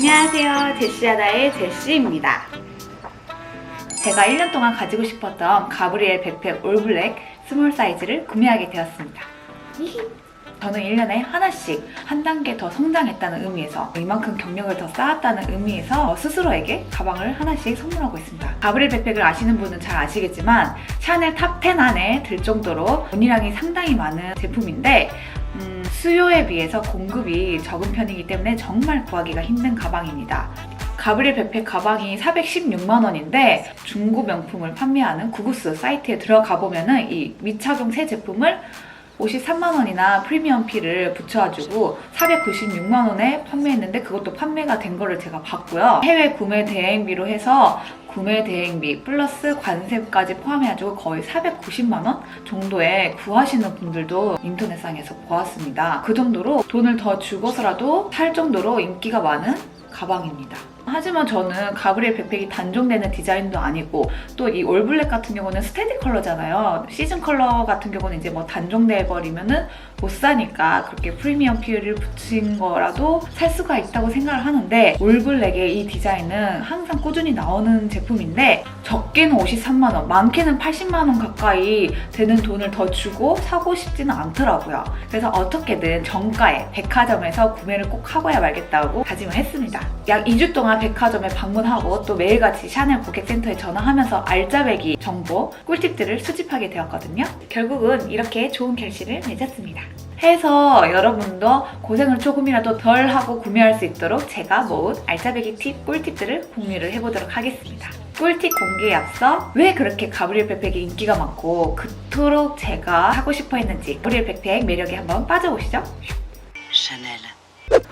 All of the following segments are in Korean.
안녕하세요. 제시하다의 제시입니다. 제가 1년 동안 가지고 싶었던 가브리엘 백팩 올블랙 스몰 사이즈를 구매하게 되었습니다. 저는 1년에 하나씩 한 단계 더 성장했다는 의미에서 이만큼 경력을 더 쌓았다는 의미에서 스스로에게 가방을 하나씩 선물하고 있습니다. 가브리엘 백팩을 아시는 분은 잘 아시겠지만 샤넬 탑10 안에 들 정도로 문의량이 상당히 많은 제품인데 수요에 비해서 공급이 적은 편이기 때문에 정말 구하기가 힘든 가방입니다. 가브리엘 백팩 가방이 416만 원인데 중고 명품을 판매하는 구구스 사이트에 들어가 보면은 이 미착용 새 제품을 53만 원이나 프리미엄 피를 붙여가지고 496만 원에 판매했는데 그것도 판매가 된 거를 제가 봤고요. 해외 구매 대행비로 해서 구매 대행비 플러스 관세까지 포함해가지고 거의 490만 원 정도에 구하시는 분들도 인터넷상에서 보았습니다. 그 정도로 돈을 더 주고서라도 살 정도로 인기가 많은 가방입니다. 하지만 저는 가브리엘 백팩이 단종되는 디자인도 아니고 또 이 올블랙 같은 경우는 스테디 컬러잖아요. 시즌 컬러 같은 경우는 이제 뭐 단종돼 버리면은 못 사니까 그렇게 프리미엄 피를 붙인 거라도 살 수가 있다고 생각을 하는데 올블랙의 이 디자인은 항상 꾸준히 나오는 제품인데 적게는 53만 원, 많게는 80만 원 가까이 되는 돈을 더 주고 사고 싶지는 않더라고요. 그래서 어떻게든 정가에 백화점에서 구매를 꼭 하고야 말겠다고 다짐을 했습니다. 약 2주 동안 백화점에 방문하고 또 매일같이 샤넬 고객센터에 전화하면서 알짜배기 정보, 꿀팁들을 수집하게 되었거든요. 결국은 이렇게 좋은 결실을 맺었습니다. 해서 여러분도 고생을 조금이라도 덜 하고 구매할 수 있도록 제가 모은 알짜배기 팁, 꿀팁들을 공유를 해보도록 하겠습니다. 꿀팁 공개에 앞서 왜 그렇게 가브리엘 백팩이 인기가 많고 그토록 제가 하고 싶어 했는지 가브리엘 백팩 매력에 한번 빠져보시죠. 샤넬.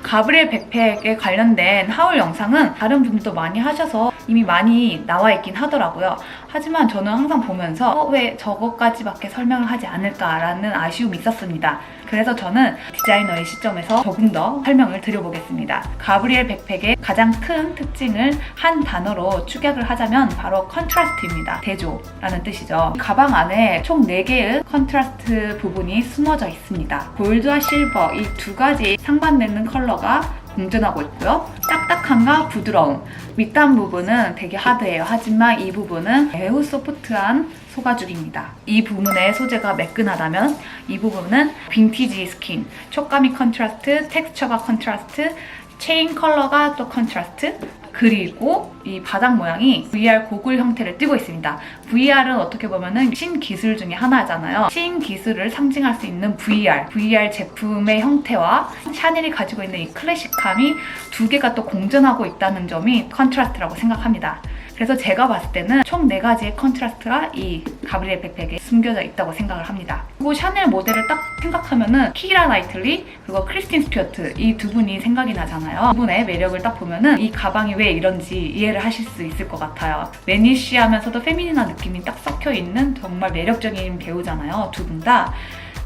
가브리엘 백팩에 관련된 하울 영상은 다른 분들도 많이 하셔서 이미 많이 나와 있긴 하더라고요. 하지만 저는 항상 보면서 왜 저것까지밖에 설명을 하지 않을까라는 아쉬움이 있었습니다. 그래서 저는 디자이너의 시점에서 조금 더 설명을 드려보겠습니다. 가브리엘 백팩의 가장 큰 특징을 한 단어로 축약을 하자면 바로 컨트라스트입니다. 대조라는 뜻이죠. 가방 안에 총 4개의 컨트라스트 부분이 숨어져 있습니다. 골드와 실버 이 두 가지 상반되는 컬러가 공존하고 있고요. 딱딱함과 부드러움, 밑단 부분은 되게 하드해요. 하지만 이 부분은 매우 소프트한 소가죽입니다. 이 부분의 소재가 매끈하다면 이 부분은 빈티지 스킨, 촉감이 컨트라스트, 텍스처가 컨트라스트, 체인 컬러가 또 컨트라스트, 그리고 이 바닥 모양이 VR 고글 형태를 띠고 있습니다. VR은 어떻게 보면은 신기술 중에 하나잖아요. 신기술을 상징할 수 있는 VR 제품의 형태와 샤넬이 가지고 있는 이 클래식함이 두 개가 또 공존하고 있다는 점이 컨트라스트라고 생각합니다. 그래서 제가 봤을 때는 총 4가지의 컨트라스트가 이 가브리엘 백팩에 숨겨져 있다고 생각을 합니다. 그리고 샤넬 모델을 딱 생각하면은 키라 나이틀리 그리고 크리스틴 스튜어트 이 두 분이 생각이 나잖아요. 두 분의 매력을 딱 보면은 이 가방이 왜 이런지 이해를 하실 수 있을 것 같아요. 매니쉬하면서도 페미닌한 느낌이 딱 섞여있는 정말 매력적인 배우잖아요. 두 분 다.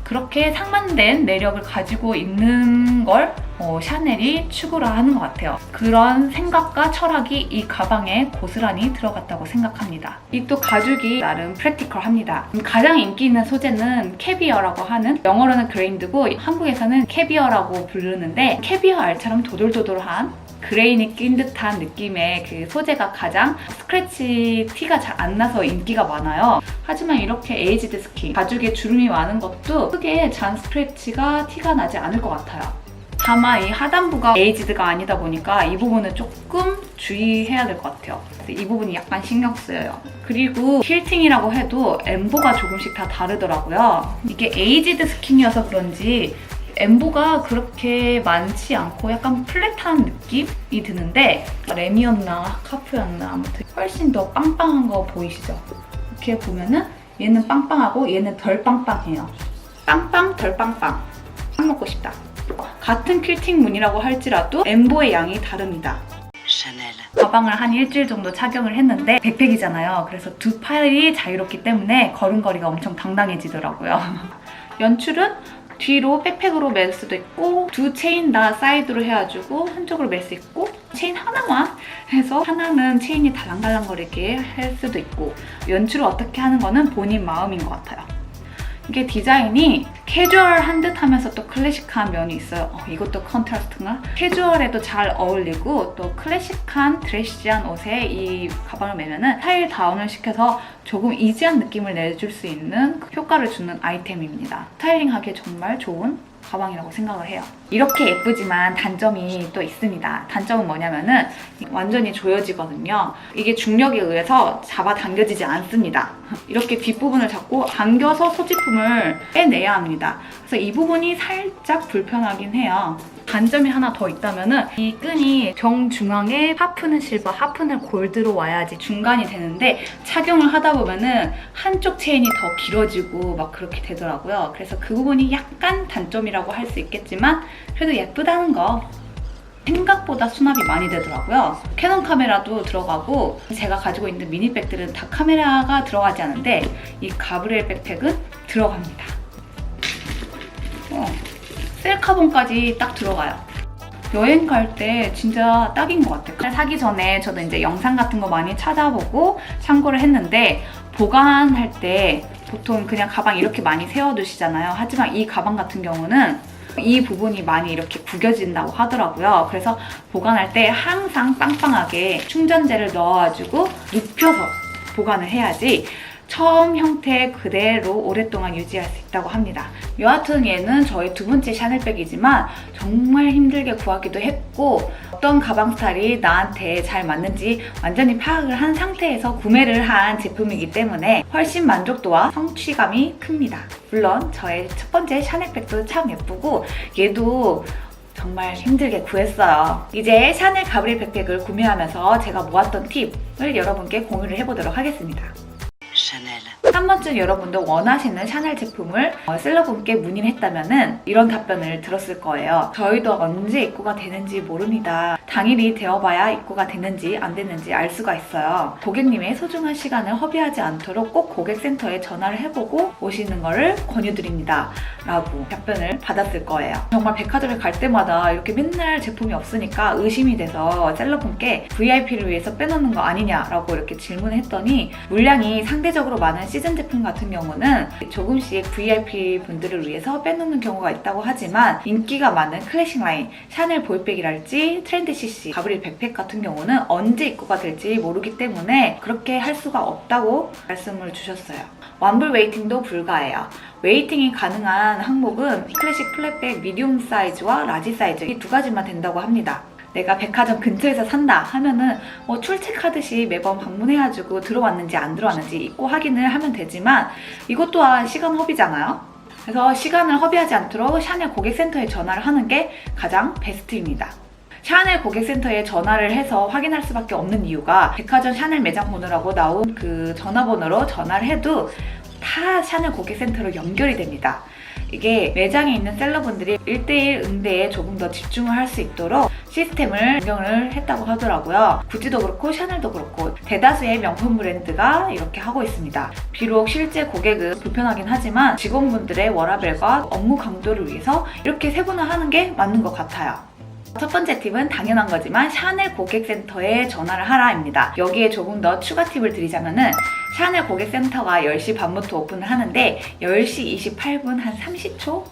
그렇게 상반된 매력을 가지고 있는 걸 샤넬이 추구를 하는 것 같아요. 그런 생각과 철학이 이 가방에 고스란히 들어갔다고 생각합니다. 이 또 가죽이 나름 프랙티컬합니다. 가장 인기 있는 소재는 캐비어라고 하는, 영어로는 그레인드고 한국에서는 캐비어라고 부르는데 캐비어 알처럼 도돌도돌한 그레인이 낀 듯한 느낌의 그 소재가 가장 스크래치 티가 잘 안 나서 인기가 많아요. 하지만 이렇게 에이지드 스킨, 가죽에 주름이 많은 것도 크게 잔 스크래치가 티가 나지 않을 것 같아요. 다만 이 하단부가 에이지드가 아니다 보니까 이 부분은 조금 주의해야 될 것 같아요. 이 부분이 약간 신경 쓰여요. 그리고 퀼팅이라고 해도 엠보가 조금씩 다 다르더라고요. 이게 에이지드 스킨이어서 그런지 엠보가 그렇게 많지 않고 약간 플랫한 느낌이 드는데 램이었나 카프였나 아무튼 훨씬 더 빵빵한 거 보이시죠? 이렇게 보면은 얘는 빵빵하고 얘는 덜 빵빵해요. 빵빵 덜 빵빵. 빵 먹고 싶다. 같은 퀼팅 무늬라고 할지라도 엠보의 양이 다릅니다. 가방을 한 일주일 정도 착용을 했는데 백팩이잖아요. 그래서 두 팔이 자유롭기 때문에 걸음걸이가 엄청 당당해지더라고요. 연출은 뒤로 백팩으로 멜 수도 있고 두 체인 다 사이드로 해가지고 한쪽으로 멜 수 있고 체인 하나만 해서 하나는 체인이 달랑달랑거리게 할 수도 있고 연출을 어떻게 하는 거는 본인 마음인 것 같아요. 이게 디자인이 캐주얼한 듯 하면서 또 클래식한 면이 있어요. 이것도 컨트라스트인가? 캐주얼에도 잘 어울리고 또 클래식한 드레시한 옷에 이 가방을 매면은 스타일 다운을 시켜서 조금 이지한 느낌을 내줄 수 있는 효과를 주는 아이템입니다. 스타일링하기에 정말 좋은 가방이라고 생각을 해요. 이렇게 예쁘지만 단점이 또 있습니다. 단점은 뭐냐면은 완전히 조여지거든요. 이게 중력에 의해서 잡아당겨지지 않습니다. 이렇게 뒷부분을 잡고 당겨서 소지품을 빼내야 합니다. 그래서 이 부분이 살짝 불편하긴 해요. 단점이 하나 더 있다면은 이 끈이 정중앙에 하프는 실버, 하프는 골드로 와야지 중간이 되는데 착용을 하다 보면은 한쪽 체인이 더 길어지고 막 그렇게 되더라고요. 그래서 그 부분이 약간 단점이라고 할 수 있겠지만 그래도 예쁘다는 거. 생각보다 수납이 많이 되더라고요. 캐논 카메라도 들어가고 제가 가지고 있는 미니백들은 다 카메라가 들어가지 않는데 이 가브리엘 백팩은 들어갑니다. 셀카봉까지 딱 들어가요. 여행 갈 때 진짜 딱인 것 같아요. 사기 전에 저도 이제 영상 같은 거 많이 찾아보고 참고를 했는데 보관할 때 보통 그냥 가방 이렇게 많이 세워두시잖아요. 하지만 이 가방 같은 경우는 이 부분이 많이 이렇게 구겨진다고 하더라고요. 그래서 보관할 때 항상 빵빵하게 충전재를 넣어가지고 눕혀서 보관을 해야지 처음 형태 그대로 오랫동안 유지할 수 있다고 합니다. 여하튼 얘는 저의 두 번째 샤넬백이지만 정말 힘들게 구하기도 했고 어떤 가방 스타일이 나한테 잘 맞는지 완전히 파악을 한 상태에서 구매를 한 제품이기 때문에 훨씬 만족도와 성취감이 큽니다. 물론 저의 첫 번째 샤넬백도 참 예쁘고 얘도 정말 힘들게 구했어요. 이제 샤넬 가브리엘 백팩을 구매하면서 제가 모았던 팁을 여러분께 공유를 해보도록 하겠습니다. 한 번쯤 여러분도 원하시는 샤넬 제품을 셀러분께 문의를 했다면 이런 답변을 들었을 거예요. 저희도 언제 입고가 되는지 모릅니다. 당일이 되어봐야 입고가 됐는지 안 됐는지 알 수가 있어요. 고객님의 소중한 시간을 허비하지 않도록 꼭 고객센터에 전화를 해보고 오시는 것을 권유드립니다. 라고 답변을 받았을 거예요. 정말 백화점에 갈 때마다 이렇게 맨날 제품이 없으니까 의심이 돼서 셀러분께 VIP를 위해서 빼놓는 거 아니냐라고 이렇게 질문을 했더니 물량이 상대적으로 많은 시즌 제품 같은 경우는 조금씩 VIP 분들을 위해서 빼놓는 경우가 있다고 하지만 인기가 많은 클래식 라인, 샤넬 보이백이랄지 트렌드 CC, 가브리엘 백팩 같은 경우는 언제 입고가 될지 모르기 때문에 그렇게 할 수가 없다고 말씀을 주셨어요. 완불 웨이팅도 불가해요. 웨이팅이 가능한 항목은 클래식 플랫백 미디움 사이즈와 라지 사이즈 이 두 가지만 된다고 합니다. 내가 백화점 근처에서 산다 하면은 출첵하듯이 매번 방문해가지고 들어왔는지 안 들어왔는지 입고 확인을 하면 되지만 이것 또한 시간 허비잖아요. 그래서 시간을 허비하지 않도록 샤넬 고객센터에 전화를 하는 게 가장 베스트입니다. 샤넬 고객센터에 전화를 해서 확인할 수밖에 없는 이유가 백화점 샤넬 매장 번호라고 나온 그 전화번호로 전화를 해도 다 샤넬 고객센터로 연결이 됩니다. 이게 매장에 있는 셀러분들이 1:1 응대에 조금 더 집중을 할 수 있도록 시스템을 변경을 했다고 하더라고요. 구찌도 그렇고 샤넬도 그렇고 대다수의 명품 브랜드가 이렇게 하고 있습니다. 비록 실제 고객은 불편하긴 하지만 직원분들의 워라밸과 업무 강도를 위해서 이렇게 세분화하는 게 맞는 것 같아요. 첫 번째 팁은 당연한 거지만 샤넬 고객센터에 전화를 하라입니다. 여기에 조금 더 추가 팁을 드리자면은 샤넬 고객센터가 10시 반부터 오픈을 하는데 10시 28분 한 30초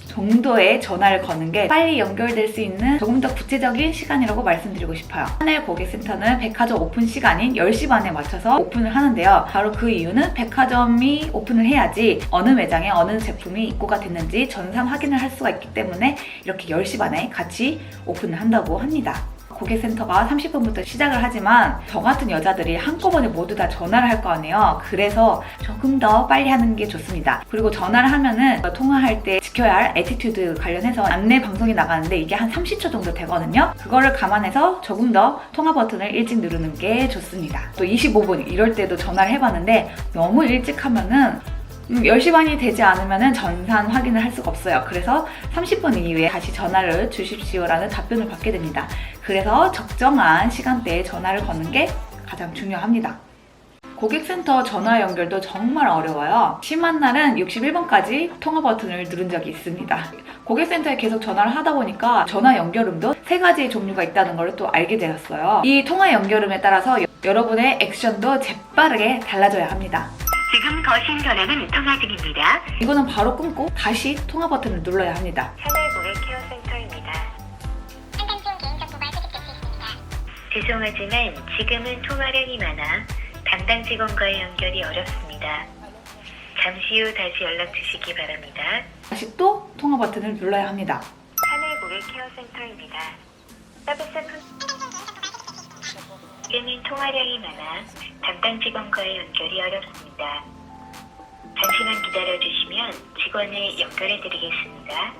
정도의 전화를 거는 게 빨리 연결될 수 있는 조금 더 구체적인 시간이라고 말씀드리고 싶어요. 샤넬 고객센터는 백화점 오픈 시간인 10시 반에 맞춰서 오픈을 하는데요. 바로 그 이유는 백화점이 오픈을 해야지 어느 매장에 어느 제품이 입고가 됐는지 전산 확인을 할 수가 있기 때문에 이렇게 10시 반에 같이 오픈을 한다고 합니다. 고객센터가 30분부터 시작을 하지만 저 같은 여자들이 한꺼번에 모두 다 전화를 할 거 아니에요. 그래서 조금 더 빨리 하는 게 좋습니다. 그리고 전화를 하면은 통화할 때 지켜야 할 애티튜드 관련해서 안내 방송이 나가는데 이게 한 30초 정도 되거든요. 그거를 감안해서 조금 더 통화 버튼을 일찍 누르는 게 좋습니다. 또 25분 이럴 때도 전화를 해봤는데 너무 일찍 하면은 10시 반이 되지 않으면 전산 확인을 할 수가 없어요. 그래서 30분 이후에 다시 전화를 주십시오라는 답변을 받게 됩니다. 그래서 적정한 시간대에 전화를 거는 게 가장 중요합니다. 고객센터 전화 연결도 정말 어려워요. 심한 날은 61번까지 통화 버튼을 누른 적이 있습니다. 고객센터에 계속 전화를 하다 보니까 전화 연결음도 3가지의 종류가 있다는 걸 또 알게 되었어요. 이 통화 연결음에 따라서 여러분의 액션도 재빠르게 달라져야 합니다. 지금 거신 전화는 통화 중입니다. 이거는 바로 끊고 다시 통화 버튼을 눌러야 합니다. 샤넬 고객 케어 센터입니다. 상담 중 개인정보가 수집될 수 있습니다. 죄송하지만 지금은 통화량이 많아 담당 직원과의 연결이 어렵습니다. 잠시 후 다시 연락 주시기 바랍니다. 다시 또 통화 버튼을 눌러야 합니다. 샤넬 고객 케어 센터입니다. 서비스 지금은 통화량이 많아 담당 직원과의 연결이 어렵습니다. 잠시만 기다려주시면 직원을 연결해드리겠습니다.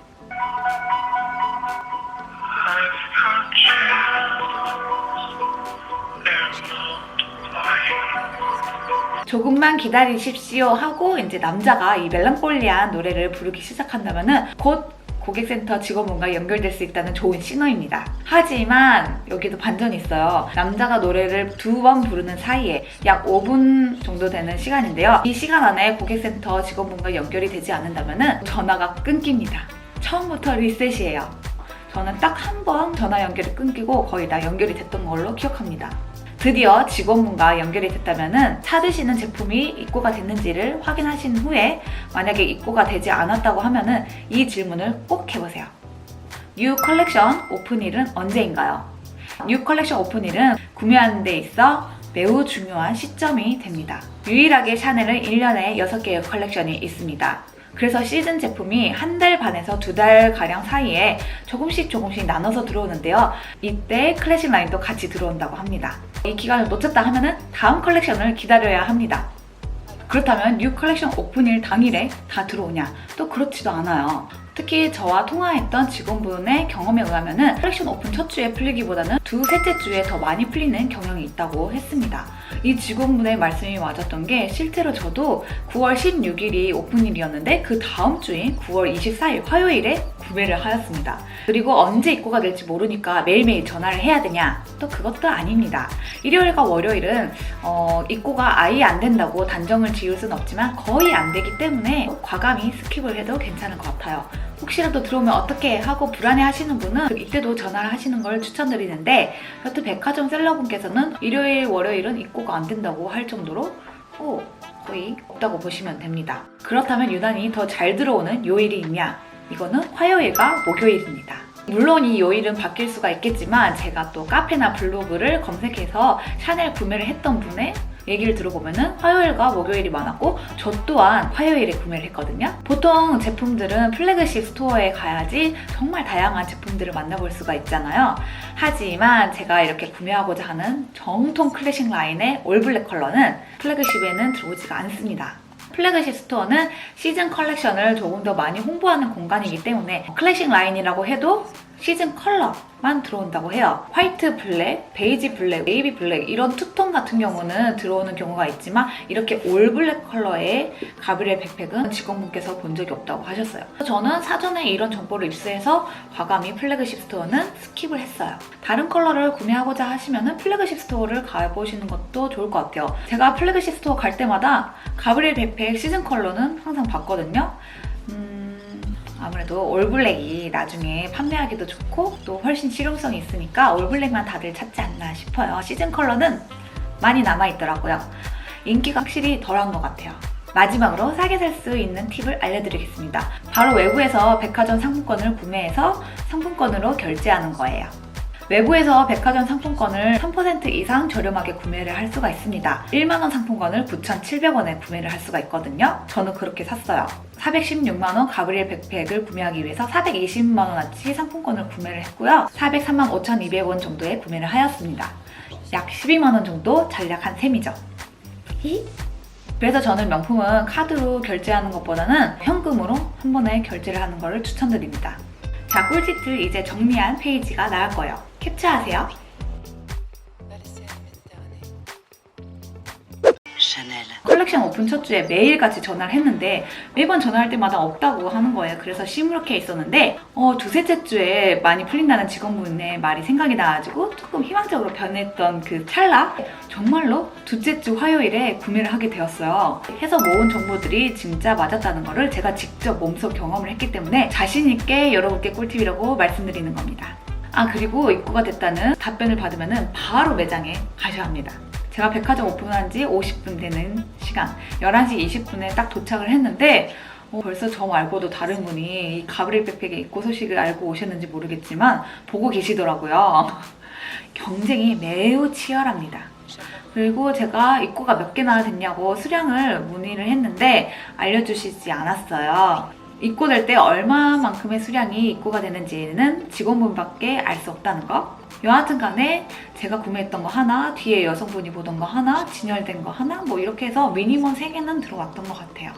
조금만 기다리십시오 하고 이제 남자가 이 멜랑콜리한 노래를 부르기 시작한다면은 곧 고객센터 직원분과 연결될 수 있다는 좋은 신호입니다. 하지만 여기도 반전이 있어요. 남자가 노래를 2번 부르는 사이에 약 5분 정도 되는 시간인데요. 이 시간 안에 고객센터 직원분과 연결이 되지 않는다면 전화가 끊깁니다. 처음부터 리셋이에요. 저는 딱 한 번 전화 연결이 끊기고 거의 다 연결이 됐던 걸로 기억합니다. 드디어 직원분과 연결이 됐다면 찾으시는 제품이 입고가 됐는지를 확인하신 후에 만약에 입고가 되지 않았다고 하면 이 질문을 꼭 해보세요. 뉴 컬렉션 오픈일은 언제인가요? 뉴 컬렉션 오픈일은 구매하는 데 있어 매우 중요한 시점이 됩니다. 유일하게 샤넬은 1년에 6개의 컬렉션이 있습니다. 그래서 시즌 제품이 한 달 반에서 2달 가량 사이에 조금씩 나눠서 들어오는데요. 이때 클래식 라인도 같이 들어온다고 합니다. 이 기간을 놓쳤다 하면 다음 컬렉션을 기다려야 합니다. 그렇다면 뉴 컬렉션 오픈일 당일에 다 들어오냐? 또 그렇지도 않아요. 특히 저와 통화했던 직원분의 경험에 의하면 컬렉션 오픈 첫 주에 풀리기보다는 셋째 주에 더 많이 풀리는 경향이 있다고 했습니다. 이 직원분의 말씀이 맞았던 게 실제로 저도 9월 16일이 오픈일이었는데 그 다음 주인 9월 24일 화요일에 구매를 하였습니다. 그리고 언제 입고가 될지 모르니까 매일매일 전화를 해야 되냐? 또 그것도 아닙니다. 일요일과 월요일은 입고가 아예 안 된다고 단정을 지을 순 없지만 거의 안 되기 때문에 과감히 스킵을 해도 괜찮을 것 같아요. 혹시라도 들어오면 어떻게 하고 불안해 하시는 분은 이때도 전화를 하시는 걸 추천드리는데 여튼 백화점 셀러분께서는 일요일, 월요일은 입고가 안 된다고 할 정도로 거의 없다고 보시면 됩니다. 그렇다면 유난히 더 잘 들어오는 요일이 있냐? 이거는 화요일과 목요일입니다. 물론 이 요일은 바뀔 수가 있겠지만 제가 또 카페나 블로그를 검색해서 샤넬 구매를 했던 분의 얘기를 들어보면은 화요일과 목요일이 많았고 저 또한 화요일에 구매를 했거든요. 보통 제품들은 플래그십 스토어에 가야지 정말 다양한 제품들을 만나볼 수가 있잖아요. 하지만 제가 이렇게 구매하고자 하는 정통 클래식 라인의 올블랙 컬러는 플래그십에는 들어오지가 않습니다. 플래그십 스토어는 시즌 컬렉션을 조금 더 많이 홍보하는 공간이기 때문에 클래식 라인이라고 해도 시즌 컬러만 들어온다고 해요. 화이트 블랙, 베이지 블랙, 네이비 블랙 이런 투톤 같은 경우는 들어오는 경우가 있지만 이렇게 올 블랙 컬러의 가브리엘 백팩은 직원분께서 본 적이 없다고 하셨어요. 저는 사전에 이런 정보를 입수해서 과감히 플래그십 스토어는 스킵을 했어요. 다른 컬러를 구매하고자 하시면 플래그십 스토어를 가보시는 것도 좋을 것 같아요. 제가 플래그십 스토어 갈 때마다 가브리엘 백팩 시즌 컬러는 항상 봤거든요. 아무래도 올블랙이 나중에 판매하기도 좋고 또 훨씬 실용성이 있으니까 올블랙만 다들 찾지 않나 싶어요. 시즌 컬러는 많이 남아있더라고요. 인기가 확실히 덜한 것 같아요. 마지막으로 싸게 살 수 있는 팁을 알려드리겠습니다. 바로 외부에서 백화점 상품권을 구매해서 상품권으로 결제하는 거예요. 외부에서 백화점 상품권을 3% 이상 저렴하게 구매를 할 수가 있습니다. 1만원 상품권을 9,700원에 구매를 할 수가 있거든요. 저는 그렇게 샀어요. 416만원 가브리엘 백팩을 구매하기 위해서 420만원어치 상품권을 구매를 했고요. 403만 5,200원 정도에 구매를 하였습니다. 약 12만원 정도 절약한 셈이죠. 그래서 저는 명품은 카드로 결제하는 것보다는 현금으로 한 번에 결제를 하는 것을 추천드립니다. 자, 꿀팁들 이제 정리한 페이지가 나갈 거예요. 캡처하세요. 컬렉션 오픈 첫 주에 매일같이 전화를 했는데 매번 전화할 때마다 없다고 하는 거예요. 그래서 시무룩해 있었는데 두셋째 주에 많이 풀린다는 직원분의 말이 생각이 나가지고 조금 희망적으로 변했던 그 찰나 정말로 둘째 주 화요일에 구매를 하게 되었어요. 해서 모은 정보들이 진짜 맞았다는 거를 제가 직접 몸소 경험을 했기 때문에 자신 있게 여러분께 꿀팁이라고 말씀드리는 겁니다. 그리고 입고가 됐다는 답변을 받으면 바로 매장에 가셔야 합니다. 제가 백화점 오픈한 지 50분 되는 시간 11시 20분에 딱 도착을 했는데 벌써 저 말고도 다른 분이 이 가브리엘 백팩의 입고 소식을 알고 오셨는지 모르겠지만 보고 계시더라고요. 경쟁이 매우 치열합니다. 그리고 제가 입고가 몇 개나 됐냐고 수량을 문의를 했는데 알려주시지 않았어요. 입고될 때 얼마만큼의 수량이 입고가 되는지는 직원분밖에 알 수 없다는 거. 여하튼 간에 제가 구매했던 거 하나, 뒤에 여성분이 보던 거 하나, 진열된 거 하나 뭐 이렇게 해서 미니멈 3개는 들어왔던 것 같아요.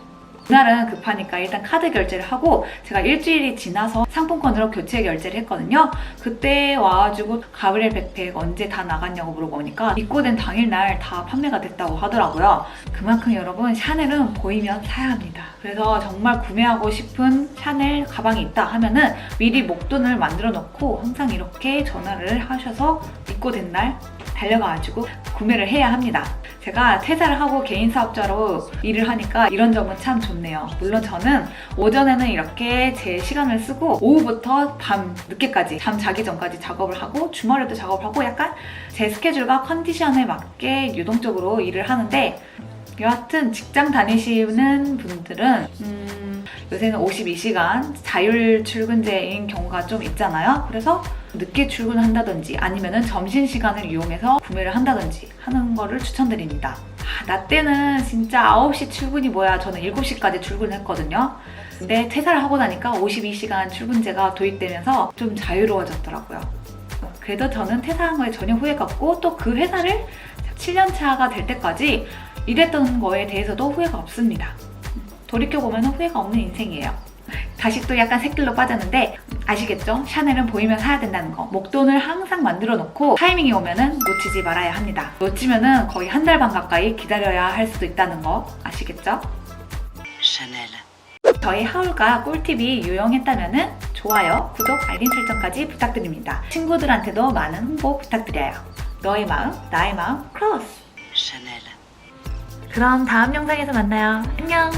그날은 급하니까 일단 카드 결제를 하고 제가 일주일이 지나서 상품권으로 교체 결제를 했거든요. 그때 와가지고 가브리엘 백팩 언제 다 나갔냐고 물어보니까 입고된 당일날 다 판매가 됐다고 하더라고요. 그만큼 여러분 샤넬은 보이면 사야 합니다. 그래서 정말 구매하고 싶은 샤넬 가방이 있다 하면은 미리 목돈을 만들어 놓고 항상 이렇게 전화를 하셔서 입고된 날 달려가가지고 구매를 해야 합니다. 제가 퇴사를 하고 개인 사업자로 일을 하니까 이런 점은 참 좋네요. 물론 저는 오전에는 이렇게 제 시간을 쓰고 오후부터 밤 늦게까지 잠 자기 전까지 작업을 하고 주말에도 작업을 하고 약간 제 스케줄과 컨디션에 맞게 유동적으로 일을 하는데 여하튼 직장 다니시는 분들은 요새는 52시간 자율 출근제인 경우가 좀 있잖아요. 그래서 늦게 출근한다든지 아니면은 점심시간을 이용해서 구매를 한다든지 하는 거를 추천드립니다. 나 때는 진짜 9시 출근이 뭐야. 저는 7시까지 출근했거든요. 근데 퇴사를 하고 나니까 52시간 출근제가 도입되면서 좀 자유로워졌더라고요. 그래도 저는 퇴사한 거에 전혀 후회가 없고 또 그 회사를 7년차가 될 때까지 일했던 거에 대해서도 후회가 없습니다. 돌이켜보면 후회가 없는 인생이에요. 다시 또 약간 새길로 빠졌는데 아시겠죠? 샤넬은 보이면 사야 된다는 거. 목돈을 항상 만들어 놓고 타이밍이 오면은 놓치지 말아야 합니다. 놓치면은 거의 한 달 반 가까이 기다려야 할 수도 있다는 거 아시겠죠? 샤넬. 저희 하울과 꿀팁이 유용했다면은 좋아요, 구독, 알림 설정까지 부탁드립니다. 친구들한테도 많은 홍보 부탁드려요. 너의 마음, 나의 마음, 크로스! 샤넬. 그럼 다음 영상에서 만나요. 안녕!